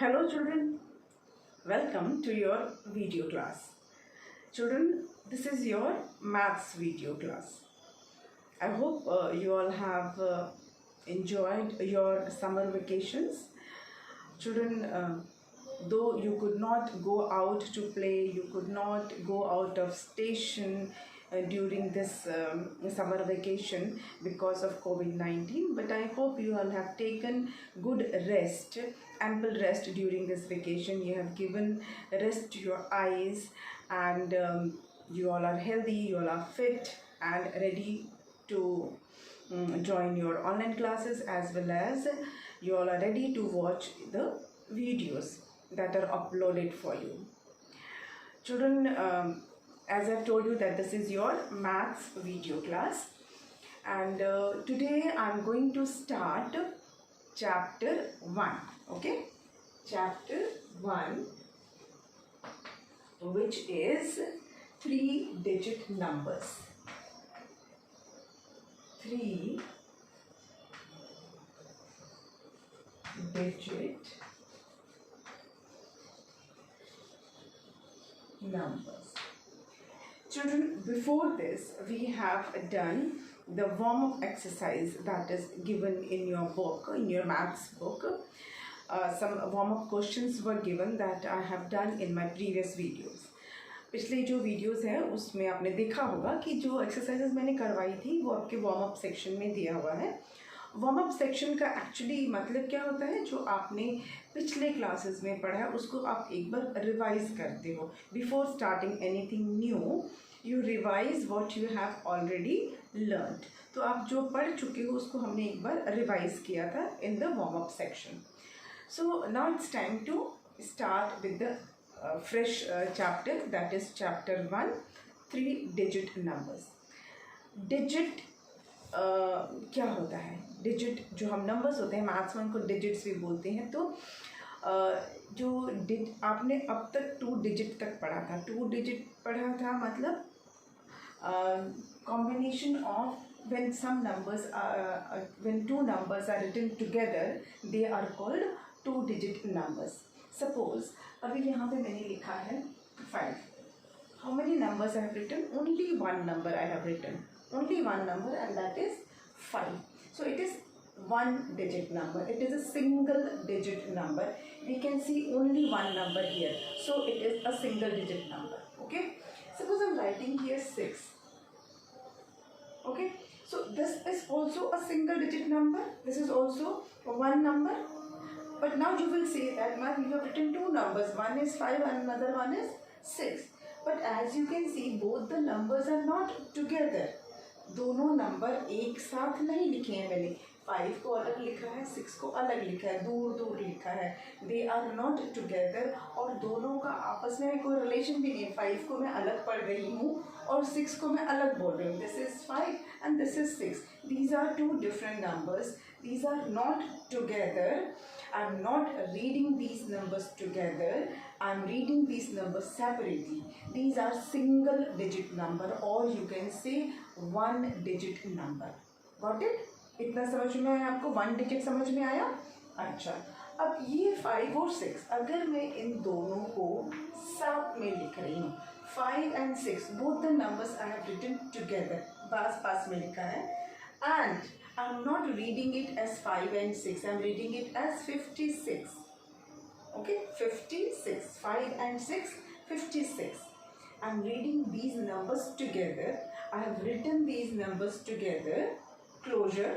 Hello children, welcome to your video class. Children, this is your maths video class. I hope you all have enjoyed your summer vacations. Children, though you could not go out to play, you could not go out of station during this summer vacation because of COVID-19, but I hope you all have taken good rest, ample rest during this vacation. You have given rest to your eyes, and you all are healthy, you all are fit and ready to join your online classes, as well as you all are ready to watch the videos that are uploaded for you. Children, as I've told you that this is your maths video class, and today I'm going to start chapter 1. Okay, chapter 1, which is 3-digit numbers. 3-digit numbers. Children, before this we have done the warm-up exercise that is given in your book, in your maths book. Some warm-up questions were given that I have done in my previous videos. पिछले जो videos हैं उसमें आपने देखा होगा कि जो exercises मैंने करवाई थी वो आपके वार्म अप सेक्शन में दिया हुआ है. वार्म अप सेक्शन का एक्चुअली मतलब क्या होता है, जो आपने पिछले क्लासेस में पढ़ा है उसको आप एक बार रिवाइज करते हो. Before starting anything new you revise what you have already learned. तो आप जो पढ़ चुके हो उसको हमने एक बार रिवाइज किया था in the warm up section. So now it's time to start with the fresh chapter, that is chapter 1, 3-digit numbers. Digit क्या होता है? डिजिट जो हम नंबर्स होते हैं मैथ्स में उनको डिजिट्स भी बोलते हैं. तो जो आपने अब तक 2 डिजिट तक पढ़ा था, 2 डिजिट पढ़ा था मतलब combination of when some numbers are when 2 numbers are written together, they are called 2-digit numbers. Suppose अभी यहाँ पे मैंने लिखा है 5. How many numbers I have written? Only one number I have written. Only one number, and that is 5. So it is 1-digit number. It is a single-digit number. We can see only one number here. So it is a single-digit number. Okay. Suppose I'm writing here 6. Okay. So this is also a single-digit number. This is also one number. But now you will say that, ma'am, you have written 2 numbers. One is 5 and another one is 6. But as you can see, both the numbers are not together. दोनों number एक साथ नहीं लिखे हैं मैंने. 5 को अलग लिखा है, 6 को अलग लिखा है, दूर दूर लिखा है. They are not together. और दोनों का आपस में कोई रिलेशन भी नहीं है. 5 को मैं अलग पढ़ रही हूँ और 6 को मैं अलग बोल रही हूँ. This is 5 and this is 6. These are 2 different numbers. These are not together. I'm not reading these numbers together. I'm reading these numbers separately. These are single digit number, or you can say 1-digit number. Got it? इतना समझ में आया आपको? 1 digit समझ में आया? अच्छा, अब ये 5 और 6 अगर मैं इन दोनों को साथ में लिख रही हूँ, 5 and 6 both the numbers I have written together, पास पास में लिखा है, and I'm not reading it as 5 and 6. I'm reading it as 56. Okay, 56. 5 and 6, 56. I'm reading these numbers together. I have written these numbers together. Closure.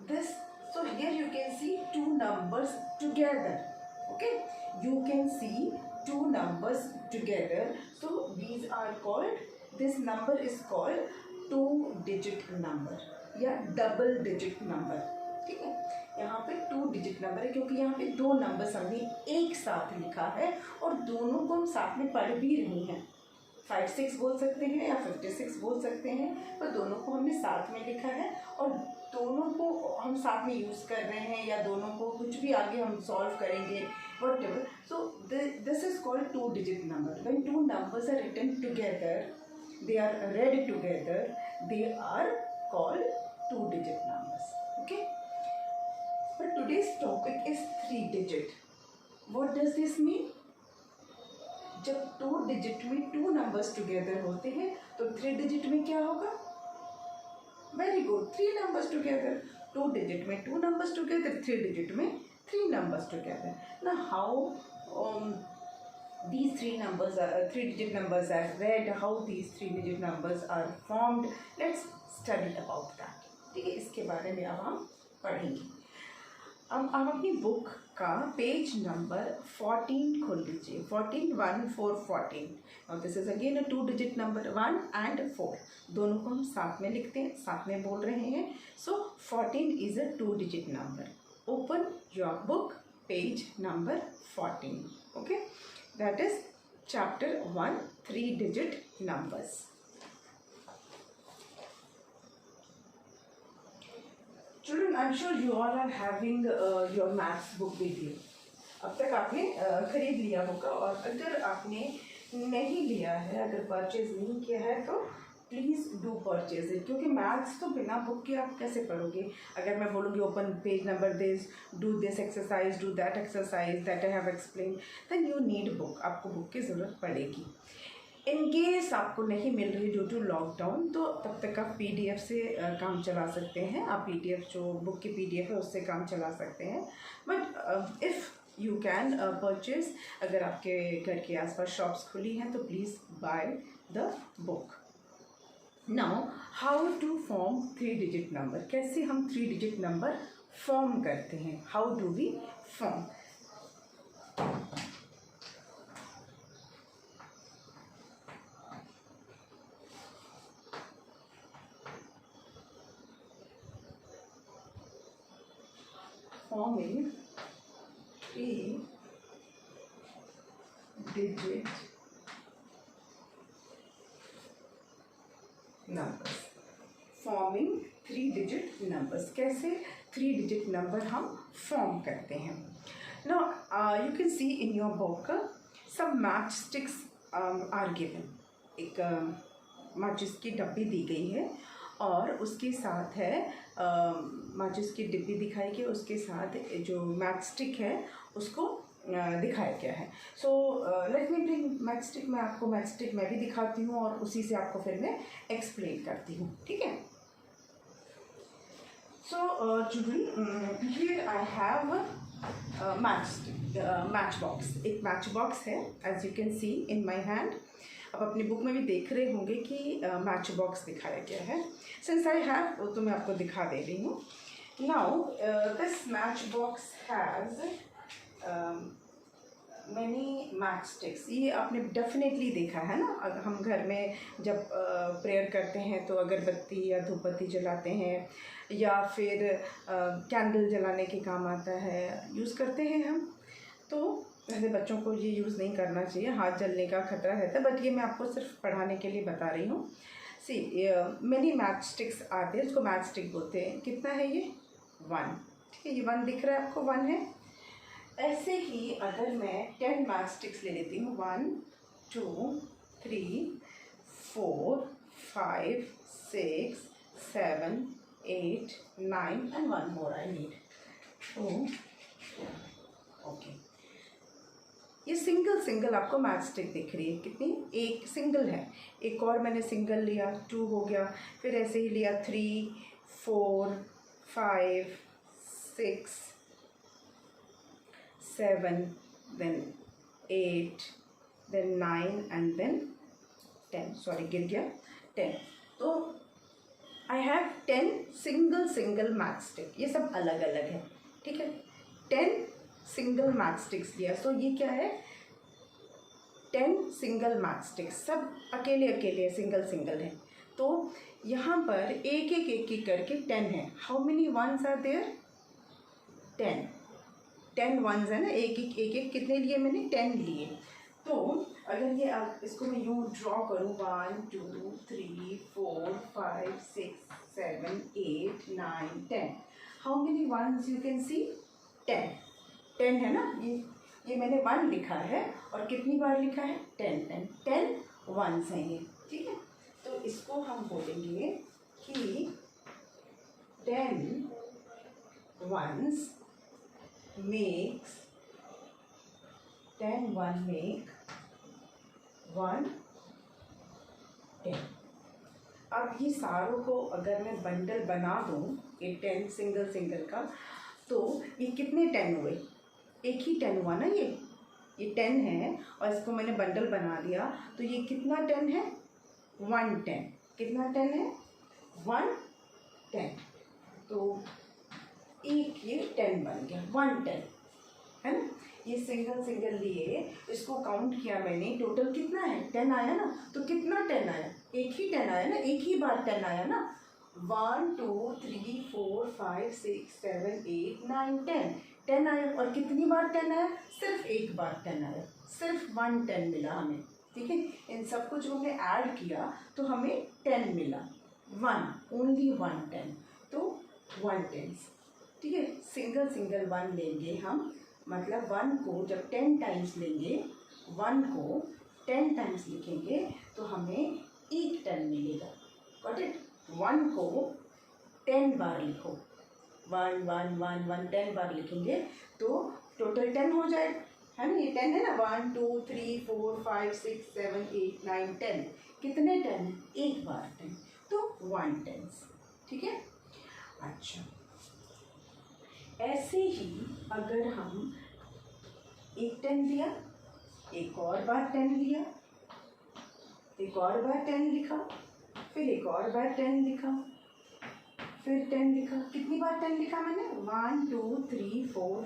This. So here you can see 2 numbers together. Okay, you can see 2 numbers together. So these are called. This number is called 2-digit number. या double digit number. ठीक है, यहाँ पे 2 digit number है क्योंकि यहाँ पे 2 numbers हमने एक साथ लिखा है और दोनों को हम साथ में पढ़ भी रहे हैं. 5-6 बोल सकते हैं या 56 बोल सकते हैं, पर दोनों को हमने साथ में लिखा है और दोनों को हम साथ में यूज़ कर रहे हैं, या दोनों को कुछ भी आगे हम सॉल्व करेंगे, whatever. So this is called 2-digit number. When 2 numbers are written together, they are read together, they are called 2-digit numbers. Okay, but today's topic is 3-digit. What does this mean? जब 2 digit में 2 numbers together होते हैं तो 3 digit में क्या होगा? Very good, 3 numbers together. 2 digit में 2 numbers together, 3 digit में 3 numbers together. Now how these 3 numbers are 3 digit numbers are read, how these 3 digit numbers are formed, let's study about that. ठीक है, इसके बारे में अब हम पढ़ेंगे. अब आप अपनी बुक का पेज नंबर 14 खोल लीजिए. 14 1 4 14. और this is again a 2 digit number 1 and 4. दोनों को हम साथ में लिखते हैं, साथ में बोल रहे हैं. सो 14 is a 2 digit number. Open your book, page number 14. Okay, that is chapter 1, 3 digit numbers. Children, I'm sure you all are having your maths book with you. अब तक आपने खरीद लिया होगा, और अगर आपने नहीं लिया है, अगर परचेज नहीं किया है तो प्लीज़ डू परचेज इट, क्योंकि मैथ्स तो बिना बुक के आप कैसे पढ़ोगे. अगर मैं बोलूँगी open page number this, do this exercise, do that exercise that I have explain, then you need book. आपको बुक की ज़रूरत पड़ेगी. इन केस आपको नहीं मिल रही ड्यू टू लॉकडाउन, तो तब तक आप PDF से काम चला सकते हैं. आप PDF जो बुक की PDF है उससे काम चला सकते हैं. But if you can purchase, अगर आपके घर के आसपास शॉप्स खुली हैं तो please by the book. Now, how to form 3 digit number? कैसे हम 3 digit number form करते हैं? How do we form? Forming 3 digit numbers. Forming 3 digit numbers. कैसे 3 digit number हम form करते हैं? Now you can see in your book some matchsticks are given. एक माचिस की डब्बी दी गई है और उसके साथ है माचिस की डिब्बी दिखाई गई, उसके साथ जो मैचस्टिक है उसको दिखाया गया है. So let me bring matchstick. मैं आपको मैचस्टिक मैं भी दिखाती हूँ और उसी से आपको फिर मैं एक्सप्लेन करती हूँ. ठीक है. So children, here I have match box. एक मैच बॉक्स है, as you can see in my hand. आप अपनी बुक में भी देख रहे होंगे कि मैच बॉक्स दिखाया गया है. सिंस आई हैव, तो मैं आपको दिखा दे रही हूँ. Now this match box has many match sticks. ये आपने डेफिनेटली देखा है ना. अगर हम घर में जब प्रेयर करते हैं तो अगरबत्ती या धूपबत्ती जलाते हैं या फिर कैंडल जलाने के काम आता है, यूज़ करते हैं हम. तो वैसे बच्चों को ये यूज़ नहीं करना चाहिए, हाथ जलने का खतरा रहता है, बट ये मैं आपको सिर्फ पढ़ाने के लिए बता रही हूँ. सी मैनी मैच स्टिक्स आते हैं, इसको मैच स्टिक बोलते हैं. कितना है ये? 1. ठीक है, ये 1 दिख रहा है आपको, 1 है. ऐसे ही अगर मैं 10 मैच स्टिक्स ले लेती हूँ, 1 2 3 4 5 6 7 8 9 and 1 more I need. Okay, ये सिंगल आपको मैच स्टिक दिख रही है. कितनी? एक सिंगल है. एक और मैंने सिंगल लिया, 2 हो गया. फिर ऐसे ही लिया 3 4 5 6 7 then 8 then 9 and then 10. Sorry, गिर गया. 10. तो I have 10 single match stick. ये सब अलग अलग है. ठीक है, 10 सिंगल मैच स्टिक्स लिया. सो ये क्या है? 10 सिंगल मैच स्टिक्स. सब अकेले सिंगल है. तो यहाँ पर एक करके 10 है. How many ones are there? 10 ones है ना. एक कितने लिए मैंने? 10 लिए. तो अगर ये आप इसको मैं यूँ ड्रॉ करूँ, 1 2 3 4 5 6 7 8 9 10. How many once you can सी? 10 है ना. ये मैंने 1 लिखा है और कितनी बार लिखा है? 10 वंस हैं ये. ठीक है, तो इसको हम बोलेंगे कि 10 वंस makes 10 1 make 1 10। अब ये सारों को अगर मैं बंडल बना दूँ, ये 10 सिंगल सिंगल का, तो ये कितने 10 हुए? एक ही 10 हुआ ना, ये 10 है और इसको मैंने बंडल बना दिया, तो ये कितना 10 है? 1 10। कितना 10 है? 1 10। तो एक ये 10 बन गया, 1 10 है ना। ये सिंगल सिंगल लिए, इसको काउंट किया मैंने, टोटल कितना है? 10 आया ना। तो कितना 10 आया? एक ही 10 आया ना, एक ही बार 10 आया ना। 1 2 3 4 5 6 7 8 9 10 10 आया। और कितनी बार 10 आया? सिर्फ एक बार 10 आया, सिर्फ 1 10 मिला हमें। ठीक है, इन सबको जो हमने ऐड किया तो हमें 10 मिला, 1 ओनली 1 10, तो 1 10। ठीक है, सिंगल सिंगल 1 लेंगे हम, मतलब 1 को जब 10 टाइम्स लेंगे, 1 को 10 टाइम्स लिखेंगे तो हमें एक 10 मिलेगा। Got it? 1 को 10 बार लिखो, 1 1 1 1 10 बार लिखेंगे तो टोटल 10 हो जाए, है ना। ये 10 है ना, 1 2 3 4 5 6 7 8 9 10। कितने 10? एक बार 10, तो 1 10। ठीक है। अच्छा, ऐसे ही अगर हम एक 10 लिया, एक और बार 10 लिया, एक और बार 10 लिखा, फिर एक और बार 10 लिखा, फिर 10 लिखा। कितनी बार 10 लिखा मैंने? 1 2 3 4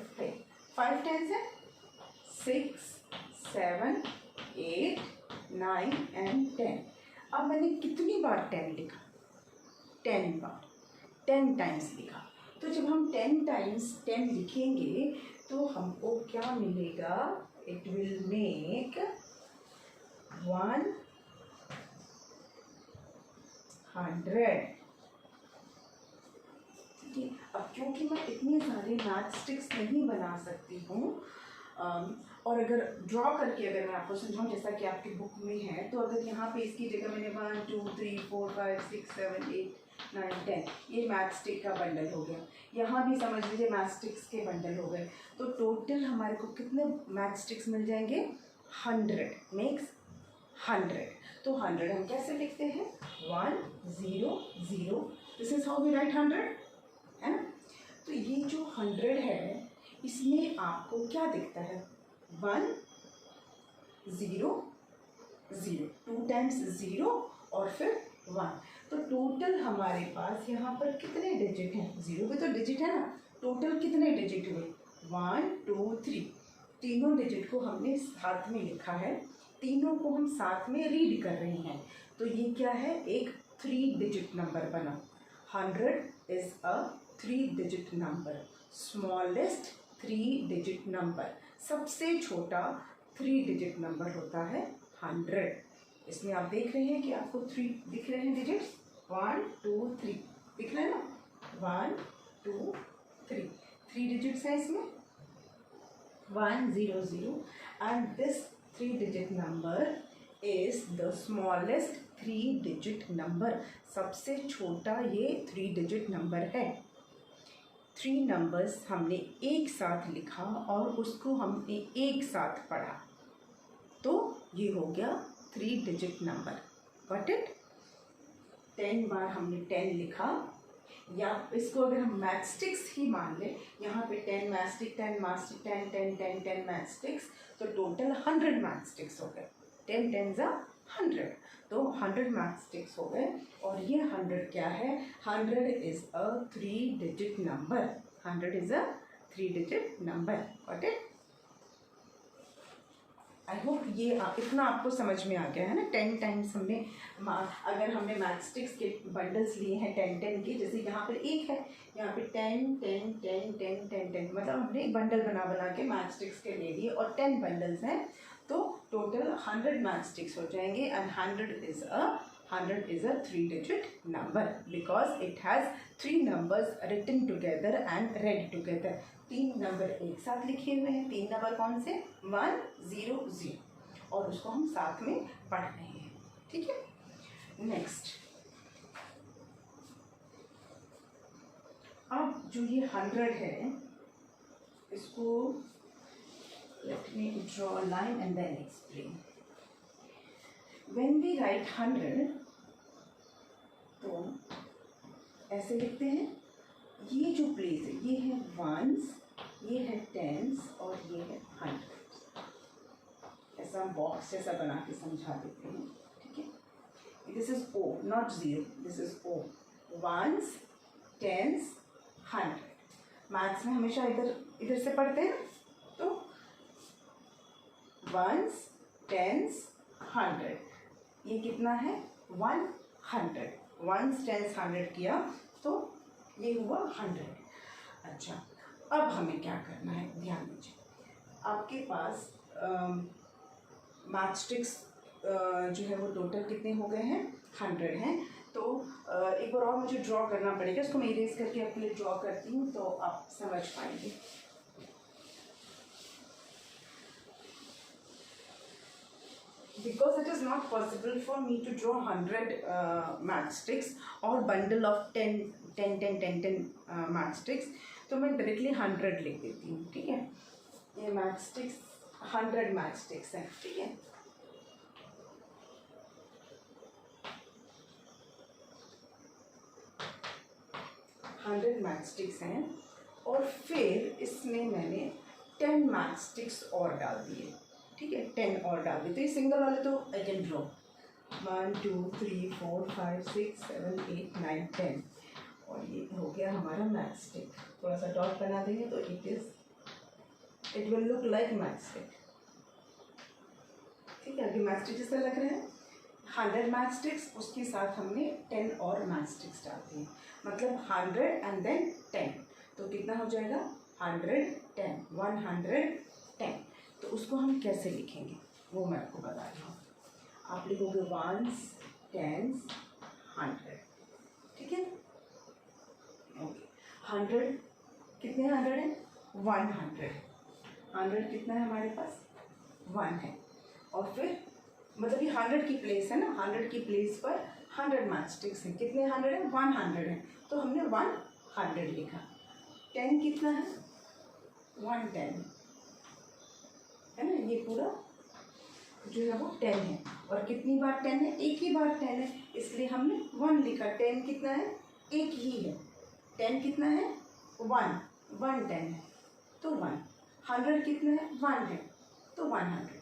5 10 है, 6 7 8 9 एंड 10। अब मैंने कितनी बार 10 लिखा? 10 बार, 10 टाइम्स लिखा। तो जब हम 10 टाइम्स 10 लिखेंगे तो हमको क्या मिलेगा? It will make 100। ठीक है। अब क्योंकि मैं इतने सारे मैथ स्टिक्स नहीं बना सकती हूँ, और अगर ड्रॉ करके अगर मैं आपको समझाऊँ जैसा कि आपकी बुक में है, तो अगर यहाँ पे इसकी जगह मैंने 1 2 3 4 5 6 7 8 9 10 ये मैथ स्टिक का बंडल हो गया। यहाँ भी समझ लीजिए मैथ स्टिक्स के बंडल हो गए। तो टोटल हमारे को कितने मैथ स्टिक्स मिल जाएंगे? 100 मेक्स 100। तो 100 हम कैसे लिखते हैं? 1 0 0। This is how we write 100, है ना। तो ये जो 100 है, इसमें आपको क्या दिखता है? 1 0 0, 2 टाइम्स 0 और फिर 1। तो टोटल हमारे पास यहाँ पर कितने डिजिट हैं? 0 भी तो डिजिट है ना। टोटल कितने डिजिट हुए? 1 2 3। तीनों डिजिट को हमने साथ में लिखा है, तीनों को हम साथ में रीड कर रहे हैं। तो ये क्या है? एक 3 डिजिट नंबर बना। 100 is a 3 digit number, smallest 3 digit number. सबसे छोटा 3 डिजिट नंबर होता है 100। इसमें आप देख रहे हैं कि आपको 3 दिख रहे हैं डिजिट्स, 1 2 3 दिख रहे हैं ना, 1 2 3 3 डिजिट्स हैं इसमें, 1 0 0। And this 3 digit number is the smallest 3 digit number. सबसे छोटा ये 3 डिजिट नंबर है। 3 नंबर्स हमने एक साथ लिखा और उसको हमने एक साथ पढ़ा, तो ये हो गया 3 डिजिट नंबर। Got it? 10 बार हमने 10 लिखा, या इसको अगर हम मैथ स्टिक्स ही मान लें, यहाँ पे 10 math stick 10 math stick 10 10 10 10 math sticks, तो टोटल 100 मैथ स्टिक्स हो गए। 10 10 100, तो 100 मैथ स्टिक्स हो गए। और ये 100 क्या है? 100 is a 3 digit number. 100 is a 3 digit number. Got it? I hope ये इतना आपको समझ में आ गया है ना। 10 टाइम्स हमने, अगर हमने मैथ स्टिक्स के बंडल्स लिए हैं 10 10 के, जैसे यहाँ पर एक है, यहाँ पे 10 10 10 10 10 10, मतलब हमने एक बंडल बना बना के मैथ स्टिक्स के ले लिए और 10 बंडल्स हैं, तो टोटल 100 मैथ स्टिक्स हो जाएंगे। And 100 is a 3 digit number because it has 3 numbers written together and read together। 3 number एक साथ लिखे हुए हैं। 3 नंबर कौन से? 1 0 0, और उसको हम साथ में पढ़ रहे हैं। ठीक है। नेक्स्ट, अब जो ये 100 है, इसको late Let me draw a line and then explain. When we write 100, तो ऐसे लिखते हैं. ये जो प्लेस है ये है वंस, ये है टेंस और ये है हंड्रेड. ऐसा हम बॉक्स जैसा बना के समझा देते हैं. ठीक है. This is O, not zero. This is O. Ones, tens, hundred. Maths में हमेशा इधर से पढ़ते हैं. तो वंस, टेंस, हंड्रेड. ये कितना है? 100. वंस, टेंस, हंड्रेड किया तो ये हुआ 100. अच्छा, अब हमें क्या करना है, ध्यान दीजिए. आपके पास मैथस्टिक्स जो है वो टोटल कितने हो गए हैं? 100 हैं. तो एक बार और मुझे ड्रॉ करना पड़ेगा. इसको मैं इरेज करके आपके लिए ड्रॉ करती हूँ तो आप समझ पाएंगे. Because it is not possible for me to draw 100 matchsticks or bundle of 10 matchsticks, तो मैं डायरेक्टली 100 लिख देती हूँ. ठीक है. ये मैचस्टिक्स 100 मैचस्टिक्स हैं. ठीक है. हंड्रेड मैचस्टिक्स हैं और फिर इसमें मैंने 10 मैचस्टिक्स और डाल दिए. ठीक है. 10 और डाल दिए. तो ये सिंगल वाले तो आई कैन ड्रॉ 1 2 3 4 5 6 7 8 9 10 और ये हो गया हमारा मैचस्टिक. थोड़ा सा डॉट बना देंगे तो it will look like matchstick. ठीक है. अभी मैचस्टिक जैसा लग रहा है. 100 मैचस्टिक्स, उसके साथ हमने 10 और मैचस्टिक्स डाल दिए. मतलब 100 एंड देन 10. तो कितना हो जाएगा? 110. 110. तो उसको हम कैसे लिखेंगे वो मैं आपको बता रही हूँ. आप लिखोगे वंस, टेंस, 100. ठीक है. ओके. 100 कितने 100 है? 100. 100 कितना है हमारे पास? 1 है. और फिर मतलब ये 100 की प्लेस है ना. 100 की प्लेस पर 100 मैचस्टिक्स हैं. कितने 100 है? 100 है. तो हमने 100 लिखा. 10 कितना है? 110 है ना. ये पूरा जो है वो 10 है. और कितनी बार 10 है? एक ही बार 10 है, इसलिए हमने 1 लिखा. 10 कितना है? एक ही है. 10 कितना है? 1. 110 है तो 1. 100 कितना है? 1 है तो 100.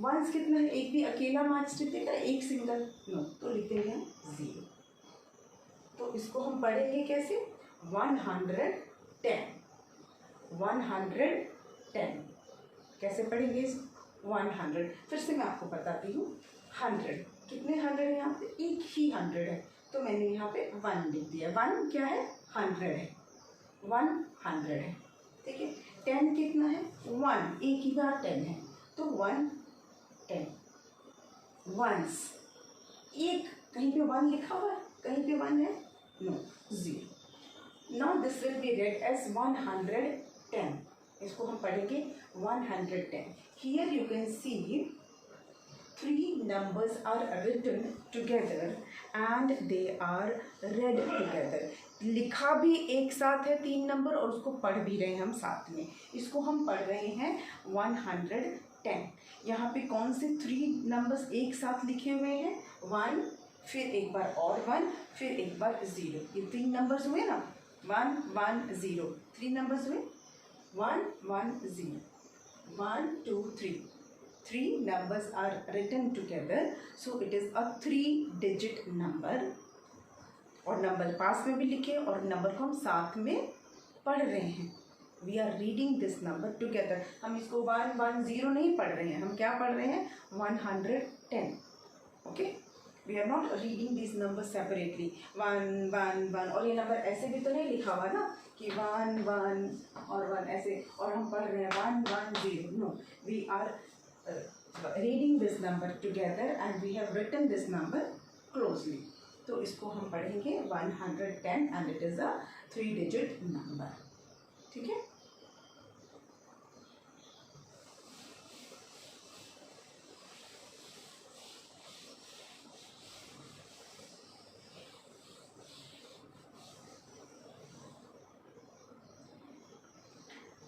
वंस कितना है? एक भी अकेला मैचस्टिक देखा है? एक सिंगल? नो. तो लिख देंगे हम 0. तो इसको हम पढ़ेंगे कैसे? 110. 110 कैसे पढ़ेंगे इस 100? फिर से मैं आपको बताती हूँ. 100 कितने 100 है यहाँ पे? एक ही 100 है तो मैंने यहाँ पे 1 लिख दिया. 1 क्या है? 100 है. 100 है. ठीक है. 10 कितना है? 1. एक ही बार 10 है तो 110. वंस एक, कहीं पे 1 लिखा हुआ है? कहीं पे 1 है? No. 0. Now this will be read as 110. इसको हम पढ़ेंगे 110. Here you can see 3 numbers are written together and they are read together. लिखा भी एक साथ है 3 नंबर और उसको पढ़ भी रहे हैं हम साथ में. इसको हम पढ़ रहे हैं 110. यहाँ पे कौन से 3 नंबर्स एक साथ लिखे हुए हैं? 1, फिर एक बार और 1, फिर एक बार 0. ये 3 नंबर्स हुए ना. 1 1 0. 3 नंबर्स हुए. 1 1 0. 1 2 3. 3 numbers are written together, so it is a 3-digit number. और नंबर पास में भी लिखे और नंबर को हम साथ में पढ़ रहे हैं. We are reading this number together. हम इसको 1 1 0 नहीं पढ़ रहे हैं. हम क्या पढ़ रहे हैं? 110. Okay. We are not reading this number separately. 1 1 1. और ये नंबर ऐसे भी तो नहीं लिखा हुआ ना कि 1 1 और 1 ऐसे और हम पढ़ रहे हैं 1 1 0. No. We are reading this number together and we have written this number closely. तो इसको हम पढ़ेंगे 110 and it is a 3-digit number. ठीक है.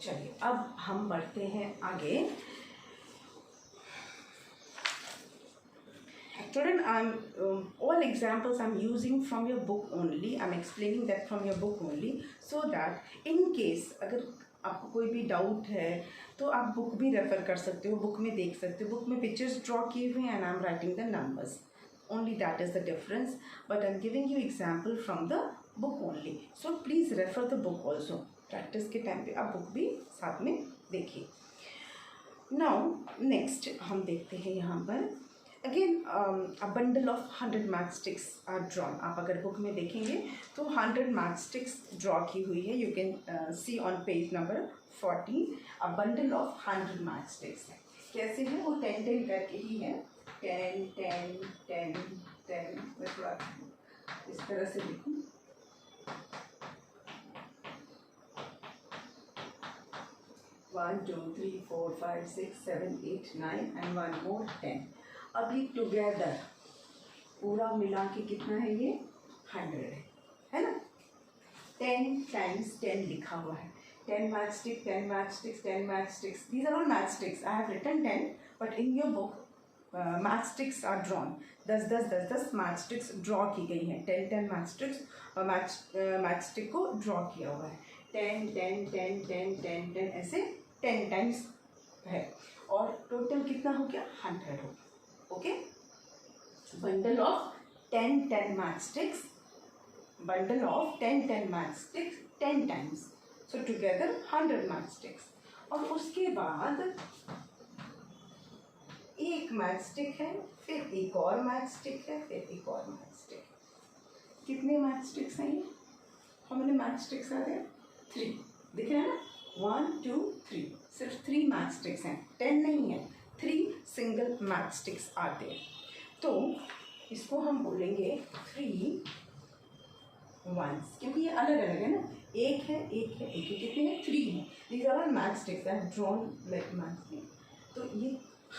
चलिए अब हम बढ़ते हैं आगे. Children, all examples I'm using from your book only. I'm explaining that from your book only, so that in case अगर आपको कोई भी डाउट है तो आप बुक भी रेफर कर सकते हो, बुक में देख सकते हो. बुक में पिक्चर्स ड्रॉ किए हुए हैं and I am writing the numbers. Only that is the difference. But I'm giving you example from the book only. So please refer the book also. Practice के time पे आप book भी साथ में देखिए. Now next हम देखते हैं यहाँ पर again a bundle of 100 matchsticks are drawn. आप अगर बुक में देखेंगे तो 100 मैचस्टिक्स ड्रॉ की हुई है. You can C on page number 14. A bundle of 100 matchsticks है. कैसे है वो 10-10 करके ही है. 10 10 10 10. मैं थोड़ा इस तरह से लिखूँ. One 2 3 4 5 6 7 8 9 and one more 10. अभी टुगेदर पूरा मिला के कितना है ये 100 है ना. 10 times 10 लिखा हुआ है. 10 matchsticks, 10 matchsticks, 10 matchsticks. These are all matchsticks. I have written 10, but in your book matchsticks are drawn. 10 matchsticks draw की गई हैं. 10 matchsticks matchstick को draw किया हुआ है. 10 10 10 10 10 10 ऐसे 10 times है. और टोटल कितना हो गया 100 हो. Okay, bundle of 10 matchsticks, bundle of 10 matchsticks 10 times, so together 100 matchsticks. और उसके बाद एक मैचस्टिक है, फिर एक और मैचस्टिक है, फिर एक और मैचस्टिक. कितने मैचस्टिक्स हैं ये? How many matchsticks are there? 3. दिख रहा है ना. 1 2 3. सिर्फ 3 मैचस्टिक्स हैं, 10 नहीं है. 3 सिंगल मैचस्टिक्स आते हैं. तो इसको हम बोलेंगे 3 ones, क्योंकि ये अलग अलग है ना. एक है एक है एक है. कितने हैं 3 हैं. These are all matchsticks that drawn like matchstick. तो ये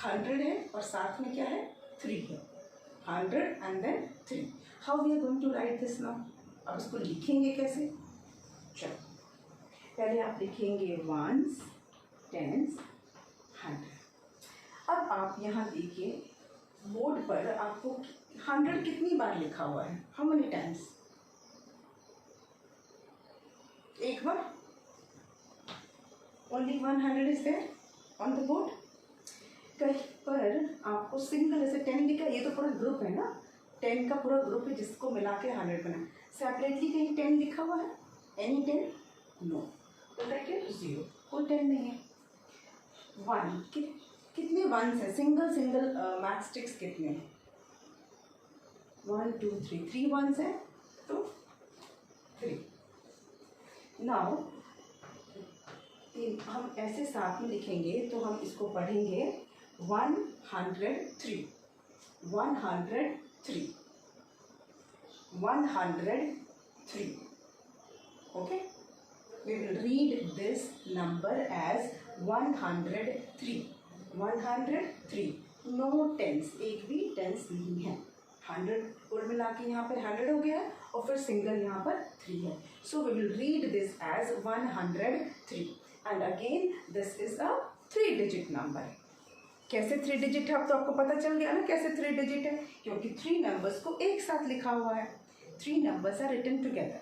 100 है और साथ में क्या है 3 है. 100 and then 3. How we are going to write this now. अब इसको लिखेंगे कैसे. चलो पहले आप लिखेंगे वंस, टेंस, 100. अब आप यहाँ देखिए बोर्ड पर आपको 100 कितनी बार लिखा हुआ है. How many times. एक बार. Only 100 is there on the board. कहीं पर आपको सिंगल ऐसे 10 लिखा. ये तो पूरा ग्रुप है ना. 10 का पूरा ग्रुप है जिसको मिला के 100 बना. सेपरेटली कहीं 10 लिखा हुआ है. एनी 10? नो. तो राइट 0. कोई 10 नहीं है. 1 कितने वंस है. सिंगल सिंगल मैचस्टिक्स कितने हैं. 1 2 3. 3 वंस है तो 3. नाउ हम ऐसे साथ में लिखेंगे तो हम इसको पढ़ेंगे 103 103 103. Okay, we will read this number as 103. 103. No tens. एक भी टेंस नहीं है. 100 कुल मिला के यहाँ पर 100 हो गया है और फिर सिंगल यहाँ पर 3 है. So we will read this as 103. And again this is a 3 digit number. कैसे 3 डिजिट है अब तो आपको पता चल गया ना कैसे 3 डिजिट है. क्योंकि 3 नंबर्स को एक साथ लिखा हुआ है. 3 नंबर्स आर रिटन टुगेदर.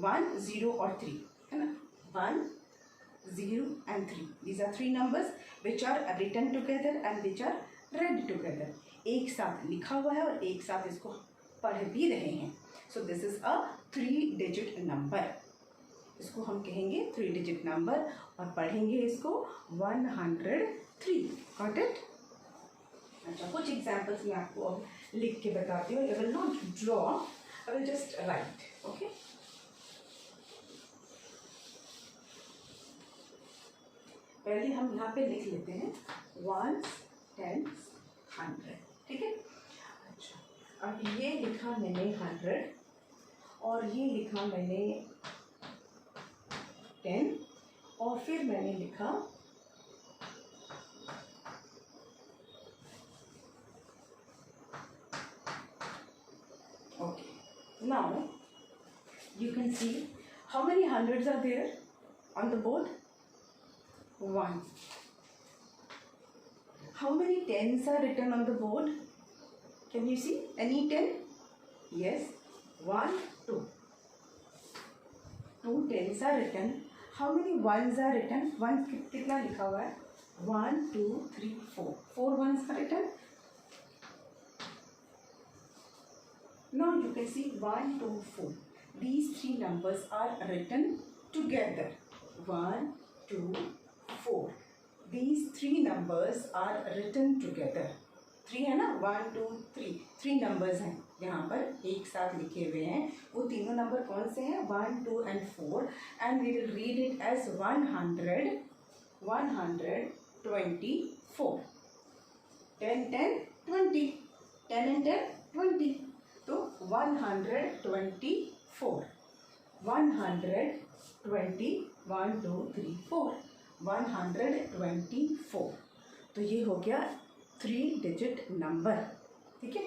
1 0 और 3 है ना. 1 0 and 3. These are 3 numbers which are written together and which are read together. एक साथ लिखा हुआ है और एक साथ इसको पढ़ भी रहे हैं. So this is a 3 digit number. इसको हम कहेंगे 3 digit number और पढ़ेंगे इसको 103. Got it? अच्छा, कुछ examples मैं आपको अब लिख के बताती हूँ. I will not draw, I will just write. Okay? पहले हम यहाँ पे लिख लेते हैं 1 10 100. ठीक है. अच्छा, अब ये लिखा मैंने 100 और ये लिखा मैंने 10 और फिर मैंने लिखा okay. Now you can see how many hundreds are there on the board. 1. How many tens are written on the board? Can you see any 10? Yes, 1, 2. 2 tens are written. How many ones are written? 1 कितना लिखा हुआ है? 1, 2, 3, 4. 4 ones are written. Now you can see 1, 2, 4. These three numbers are written together. 1, 2, 4. These three numbers are written together. 3 है ना, 1, 2, 3. 3 numbers हैं यहाँ पर एक साथ लिखे हुए हैं. वो तीनों नंबर कौन से हैं? 1, 2 and 4. And we will read it as 100, 124. 10, 10, 20. 10 and 10, 20. तो 124. 120. 1, 2, 3, 4. 124. तो ये हो गया 3 डिजिट नंबर. ठीक है,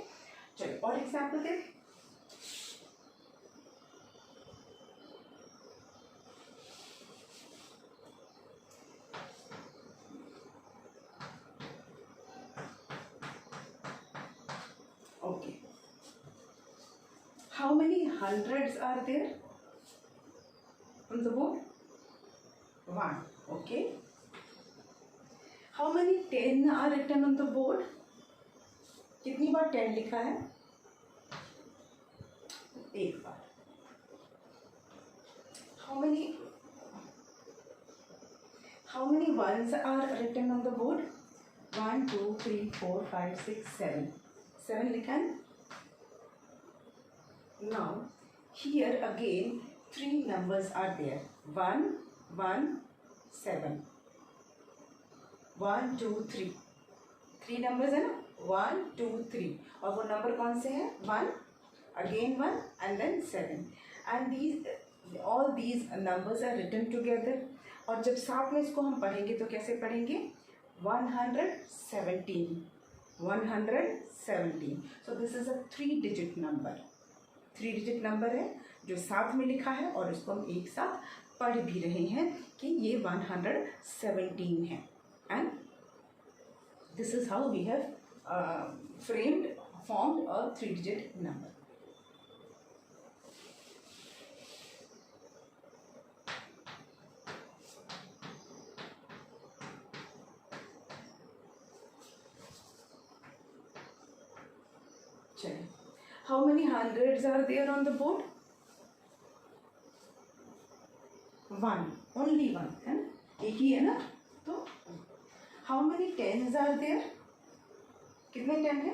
चलो और एग्जाम्पल देख. Okay, how many hundreds are there on the board? 1. Okay. How many 10 are written on the board? कितनी बार 10 लिखा है? एक बार. How many ones are written on the board? 1, 2, 3, 4, 5, 6, 7. 7 लिखा है. Now here again 3 numbers are there. 1, 1, 7. 1, 2, 3. 3 numbers है ना, 1, 2, 3. और वो नंबर कौन से हैं? 1, again 1 and then 7. And all these numbers are written together. और जब साथ में इसको हम पढ़ेंगे तो कैसे पढ़ेंगे? 117. 117. So this is a 3 digit number. 3 digit number है जो साथ में लिखा है और इसको हम एक साथ पढ़ भी रहे हैं कि ये 117 है. And this is how we have formed a 3 digit number. चलिए, how many hundreds are there on the board? 1, only 1 है ना, एक ही है ना. तो how many tens are there? कितने 10 है?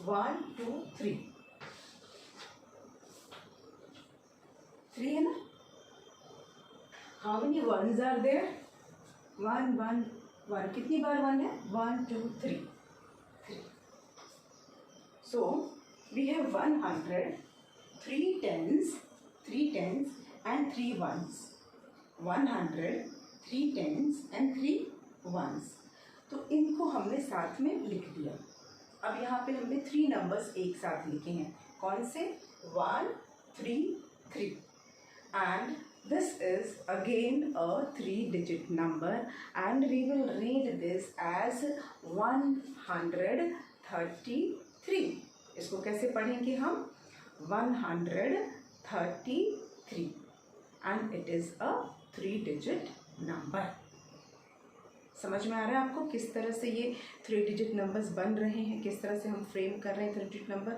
1, 2, 3. 3 है ना. how many ones are there? 1, 1, 1. कितनी बार 1 है? 1, 2, 3. 3. So we have 100, 3 tens and 3 ones. 100, 3 tens and 3 ones. तो इनको हमने साथ में लिख दिया. अब यहाँ पे हमने 3 नंबर्स एक साथ लिखे हैं. कौन से? 1, 3, 3. And this is again a 3 digit number and we will read this as 133. इसको कैसे पढ़ेंगे हम? 133 and it is a 3 digit number. समझ में आ रहा है आपको किस तरह से ये 3 डिजिट नंबर्स बन रहे हैं, किस तरह से हम फ्रेम कर रहे हैं 3 डिजिट नंबर.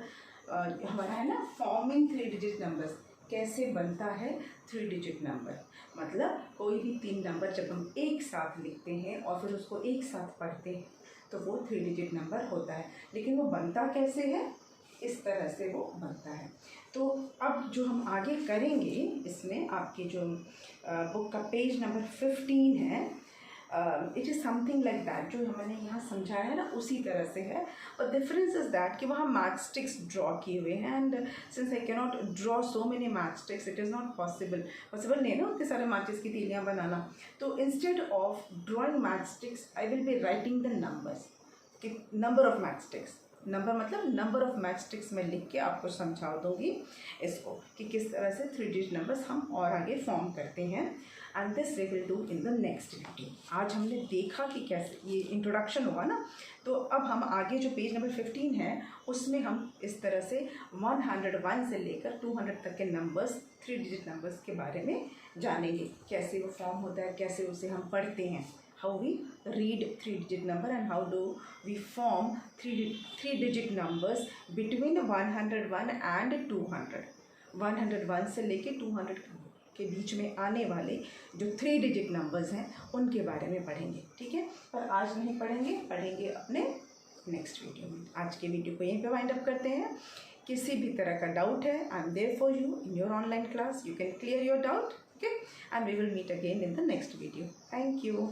हमारा है ना फॉर्मिंग 3 डिजिट नंबर्स. कैसे बनता है 3 डिजिट नंबर? मतलब कोई भी 3 नंबर जब हम एक साथ लिखते हैं और फिर उसको एक साथ पढ़ते हैं तो वो 3 डिजिट नंबर होता है. लेकिन वो बनता कैसे है? इस तरह से वो बनता है. तो अब जो हम आगे करेंगे इसमें आपके जो बुक का पेज नंबर 15 है, it is something like that. जो मैंने यहाँ समझाया है ना उसी तरह से है. और डिफरेंस इज़ दैट कि वहाँ मैच स्टिक्स ड्रॉ किए हुए हैं. And since I can not draw so many match sticks, it is not possible नहीं है ना उतने सारे मैचेस की तीलियाँ बनाना. तो instead of drawing match sticks I will be writing the numbers. कि number of match sticks, number मतलब नंबर ऑफ मैच स्टिक्स में लिख के आपको समझा दूँगी इसको कि किस तरह से 3 डिजिट नंबर्स हम और आगे फॉर्म करते हैं. And this we will do in the next video. आज हमने देखा कि कैसे ये इंट्रोडक्शन हुआ ना, तो अब हम आगे जो पेज नंबर 15 है उसमें हम इस तरह से 101 से लेकर 200 तक के नंबर्स, 3 डिजिट नंबर्स के बारे में जानेंगे, कैसे वो फॉर्म होता है, कैसे उसे हम पढ़ते हैं, how we read 3 digit number and how do we form 3 digit numbers between 101 and 200। 101 से लेके 200 के बीच में आने वाले जो 3 digit numbers हैं उनके बारे में पढ़ेंगे, ठीक है। पर आज नहीं पढ़ेंगे अपने नेक्स्ट वीडियो में। आज के वीडियो को यहीं पे वाइंड अप करते हैं। किसी भी तरह का डाउट है, I am there for you in your online class, you can clear your doubt, okay, and we will meet again in the next video. Thank you.